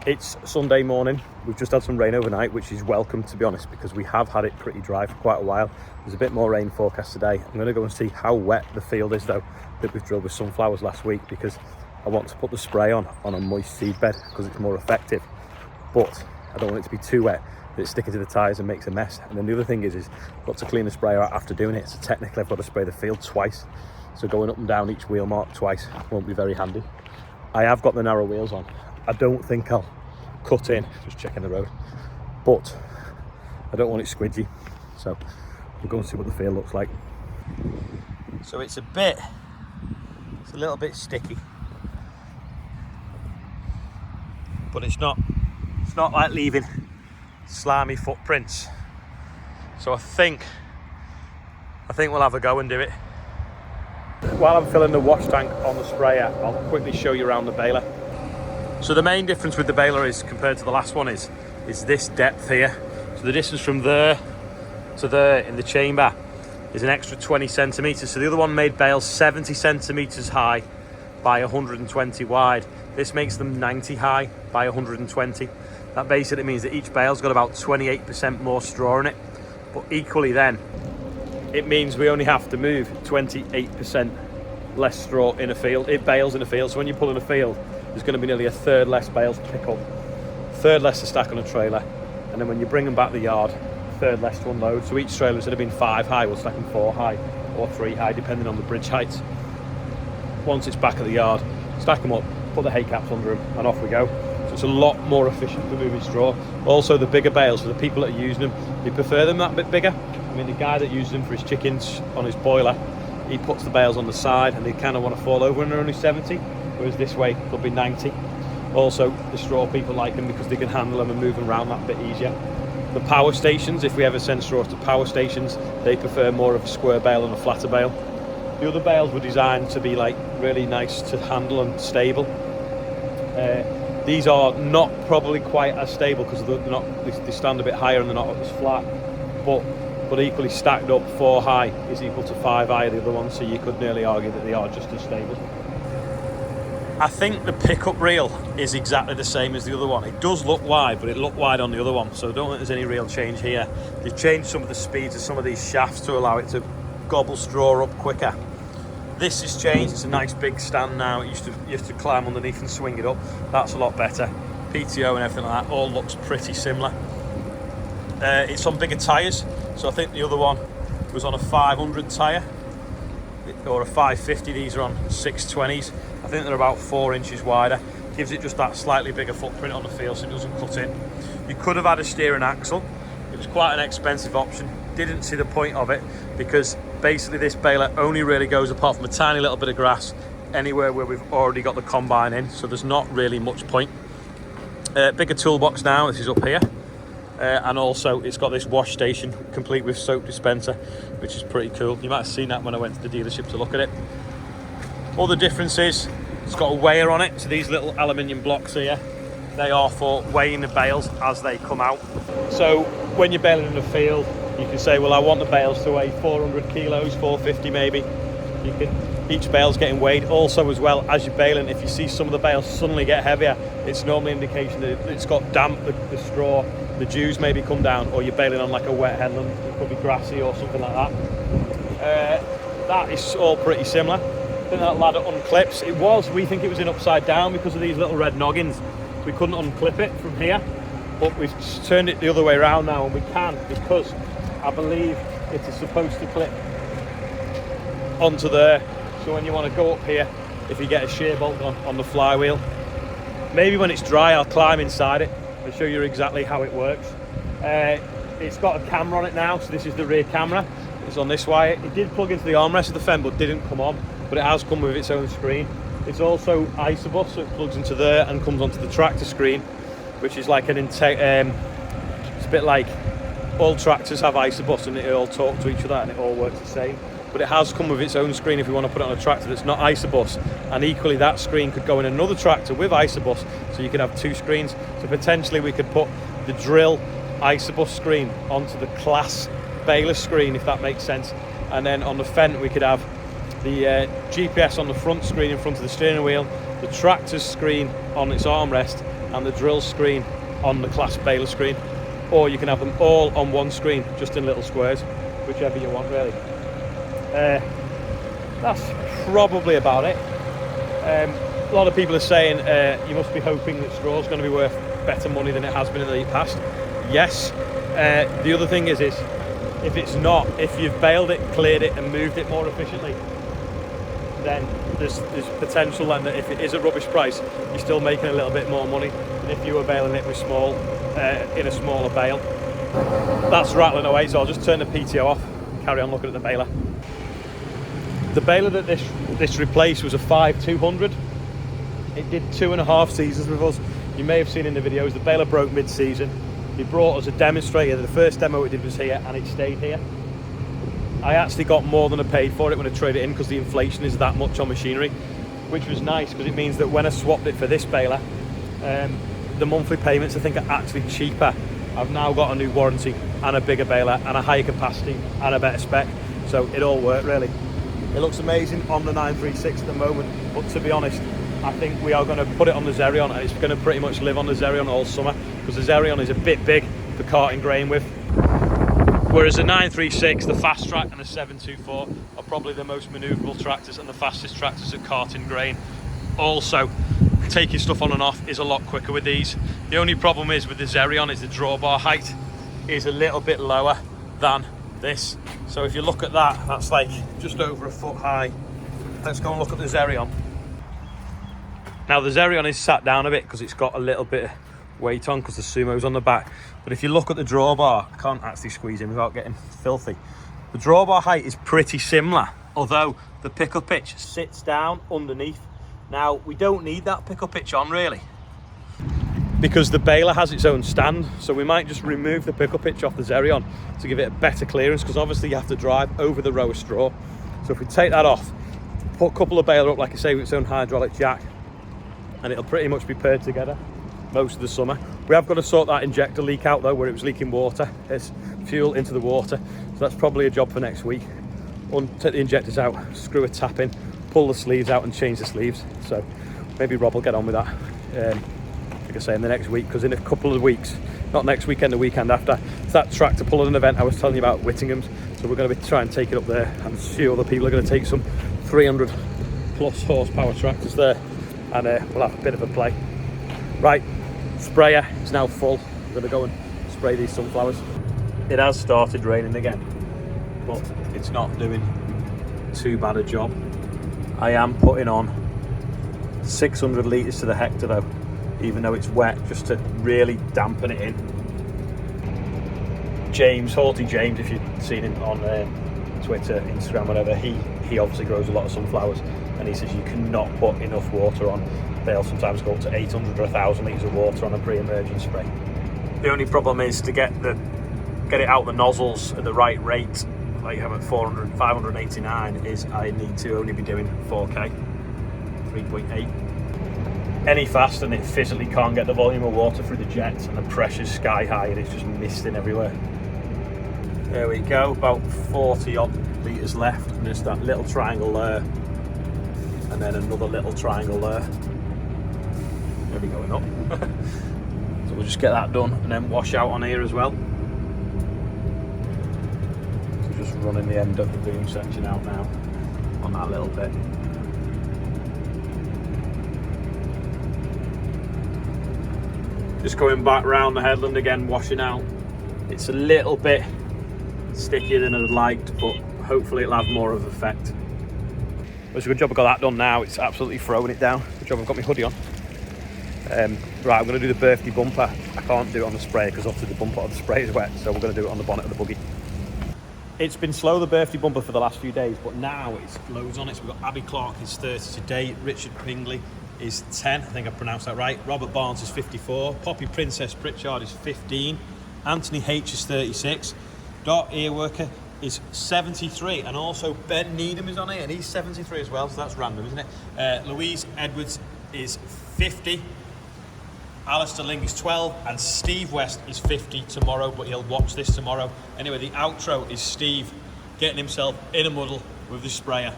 It's Sunday morning. We've just had some rain overnight, which is welcome, to be honest, because we have had it pretty dry for quite a while. There's a bit more rain forecast today. I'm going to go and see how wet the field is, though, that we've drilled with sunflowers last week, because I want to put the spray on a moist seed bed because it's more effective. But I don't want it to be too wet that it's sticking to the tyres and makes a mess. And then the other thing is I've got to clean the sprayer out after doing it. So technically I've got to spray the field twice. So going up and down each wheel mark twice won't be very handy. I have got the narrow wheels on. I don't think I'll cut in, just checking the road, but I don't want it squidgy, so we'll go and see what the field looks like. So it's a little bit sticky, but it's not like leaving slimy footprints. So I think we'll have a go and do it. While I'm filling the wash tank on the sprayer, I'll quickly show you around the baler. So the main difference with the baler is, compared to the last one, is this depth here. So the distance from there to there in the chamber is an extra 20 centimetres. So the other one made bales 70 centimetres high by 120 wide. This makes them 90 high by 120. That basically means that each bale's got about 28% more straw in it. But equally then, it means we only have to move 28% less straw in a field, bales in a field. So when you pull in a field, there's going to be nearly a third less bales to pick up, a third less to stack on a trailer, and then when you bring them back to the yard, a third less to unload. So each trailer, instead of being 5 high, we'll stack them 4 high or 3 high, depending on the bridge heights. Once it's back at the yard, stack them up, put the hay caps under them, and off we go. So it's a lot more efficient for moving straw. Also, the bigger bales, for the people that are using them, they prefer them that bit bigger. I mean, the guy that uses them for his chickens on his boiler, he puts the bales on the side and they kind of want to fall over when they're only 70. Whereas this way they'll be 90. Also, the straw people like them because they can handle them and move them around that bit easier. The power stations, if we ever send straws to power stations, they prefer more of a square bale and a flatter bale. The other bales were designed to be like really nice to handle and stable. These are not probably quite as stable because they stand a bit higher and they're not as flat, but equally stacked up 4 high is equal to 5 high of the other ones, so you could nearly argue that they are just as stable. I think the pickup reel is exactly the same as the other one. It does look wide, but it looked wide on the other one, so I don't think there's any real change here. They've changed some of the speeds of some of these shafts to allow it to gobble straw up quicker. This has changed. It's a nice big stand now. You used to climb underneath and swing it up. That's a lot better. PTO and everything like that all looks pretty similar. It's on bigger tyres, so I think the other one was on a 500 tyre or a 550. These are on 620s. I think they're about 4 inches wider. Gives it just that slightly bigger footprint on the field so it doesn't cut in. You could have had a steering axle. It was quite an expensive option. Didn't see the point of it because basically this baler only really goes, apart from a tiny little bit of grass, anywhere where we've already got the combine in, so there's not really much point. Bigger toolbox now, this is up here. And also it's got this wash station complete with soap dispenser, which is pretty cool. You might have seen that when I went to the dealership to look at it. All the difference is it's got a weigher on it, so these little aluminium blocks here, they are for weighing the bales as they come out. So when you're baling in the field, you can say, well, I want the bales to weigh 400 kilos, 450 maybe. Each bale's getting weighed. Also, as well, as you're baling, if you see some of the bales suddenly get heavier, it's normally an indication that it's got damp, the straw, the dews maybe come down, or you're baling on like a wet headland. It could be grassy or something like that. That is all pretty similar. I think that ladder unclips. We think it was in upside down because of these little red noggins. We couldn't unclip it from here, but we've turned it the other way around now, and we can because I believe it is supposed to clip onto there. So when you want to go up here, if you get a shear bolt on the flywheel, maybe when it's dry I'll climb inside it and show you exactly how it works. It's got a camera on it now, so this is the rear camera. It's on this wire. It did plug into the armrest of the fender but didn't come on, but it has come with its own screen. It's also isobus, so it plugs into there and comes onto the tractor screen, which is like it's a bit like all tractors have isobus and they all talk to each other and it all works the same. But it has come with its own screen if you want to put it on a tractor that's not isobus, and equally that screen could go in another tractor with isobus, so you can have 2 screens. So potentially we could put the drill isobus screen onto the class baler screen, if that makes sense, and then on the Fendt we could have the GPS on the front screen in front of the steering wheel, the tractor's screen on its armrest, and the drill screen on the class baler screen, or you can have them all on one screen, just in little squares, whichever you want really. That's probably about it. A lot of people are saying you must be hoping that straw is going to be worth better money than it has been in the past. Yes. The other thing is if it's not, if you've baled it, cleared it and moved it more efficiently, then there's potential then that if it is a rubbish price, you're still making a little bit more money than if you were baling it with in a smaller bale. That's rattling away, so I'll just turn the PTO off and carry on looking at the baler. The baler that this replaced was a 5200. It did 2.5 seasons with us. You may have seen in the videos, the baler broke mid-season. He brought us a demonstrator. The first demo it did was here, and it stayed here. I actually got more than I paid for it when I traded it in, because the inflation is that much on machinery, which was nice because it means that when I swapped it for this baler, the monthly payments I think are actually cheaper. I've now got a new warranty and a bigger baler and a higher capacity and a better spec, so it all worked really. It looks amazing on the 936 at the moment, but to be honest, I think we are going to put it on the Xerion, and it's going to pretty much live on the Xerion all summer, because the Xerion is a bit big for carting grain with. Whereas the 936, the Fast Track and the 724 are probably the most manoeuvrable tractors and the fastest tractors at carting grain. Also, taking stuff on and off is a lot quicker with these. The only problem is with the Xerion is the drawbar height is a little bit lower than this. So if you look at that, that's like just over 1 foot high. Let's go and look at the Xerion. Now the Xerion is sat down a bit because it's got a little bit of weight on because the Sumo's on the back. But if you look at the drawbar, I can't actually squeeze in without getting filthy. The drawbar height is pretty similar, although the pickle pitch sits down underneath. Now we don't need that pickle pitch on really, because the baler has its own stand, so we might just remove the pickle pitch off the Xerion to give it a better clearance, because obviously you have to drive over the row of straw. So if we take that off, put a couple of baler up, like I say, with its own hydraulic jack, and it'll pretty much be paired together most of the summer. We have got to sort that injector leak out though, where it was leaking water. There's fuel into the water, so that's probably a job for next week. Take the injectors out, screw a tap in, pull the sleeves out and change the sleeves. So maybe Rob will get on with that, like I say, in the next week, because in a couple of weeks, not next weekend, the weekend after, it's that tractor pulling event I was telling you about, Whittingham's. So we're going to be trying to take it up there, and a few other people are going to take some 300 plus horsepower tractors there, and we'll have a bit of a play. Right, sprayer is now full. We're going to go and spray these sunflowers. It has started raining again, but it's not doing too bad a job. I am putting on 600 litres to the hectare though, even though it's wet, just to really dampen it in. James, Haughty James, if you've seen him on Twitter, Instagram, whatever, he obviously grows a lot of sunflowers, and he says you cannot put enough water on. They'll sometimes go up to 800 or 1,000 litres of water on a pre-emergent spray. The only problem is to get it out the nozzles at the right rate, like you have at 589, is I need to only be doing 4K, 3.8. Any faster and it physically can't get the volume of water through the jets, and the pressure's sky high and it's just misting everywhere. There we go, about 40 odd litres left, and there's that little triangle there, and then another little triangle there. Maybe going up. So we'll just get that done and then wash out on here as well. So just running the end of the boom section out now on that little bit. Just going back round the headland again, washing out. It's a little bit stickier than I'd liked, but hopefully it'll have more of an effect. It's a good job I got that done now. It's absolutely throwing it down. Good job I've got my hoodie on. Right, I'm going to do the birthday bumper. I can't do it on the spray because obviously the bumper of the spray is wet, so we're going to do it on the bonnet of the buggy. It's been slow, the birthday bumper, for the last few days, but now it's loads on it. So we've got Abby Clark is 30 today, Richard Pingley is 10, I think I pronounced that right, Robert Barnes is 54, Poppy Princess Pritchard is 15, Anthony H is 36, Dot Earworker is 73, and also Ben Needham is on here, and he's 73 as well, so that's random, isn't it? Louise Edwards is 50, Alistair Ling is 12, and Steve West is 50 tomorrow, but he'll watch this tomorrow. Anyway, the outro is Steve getting himself in a muddle with the sprayer.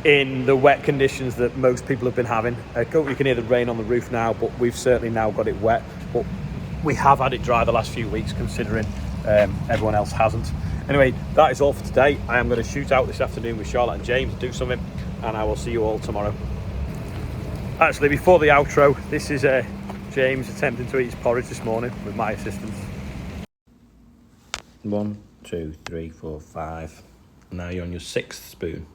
in the wet conditions that most people have been having. You can hear the rain on the roof now, but we've certainly now got it wet. But we have had it dry the last few weeks, considering everyone else hasn't. Anyway, that is all for today. I am going to shoot out this afternoon with Charlotte and James, do something, and I will see you all tomorrow. Actually, before the outro, this is James attempting to eat his porridge this morning with my assistance. 1, 2, 3, 4, 5. Now you're on your 6th spoon.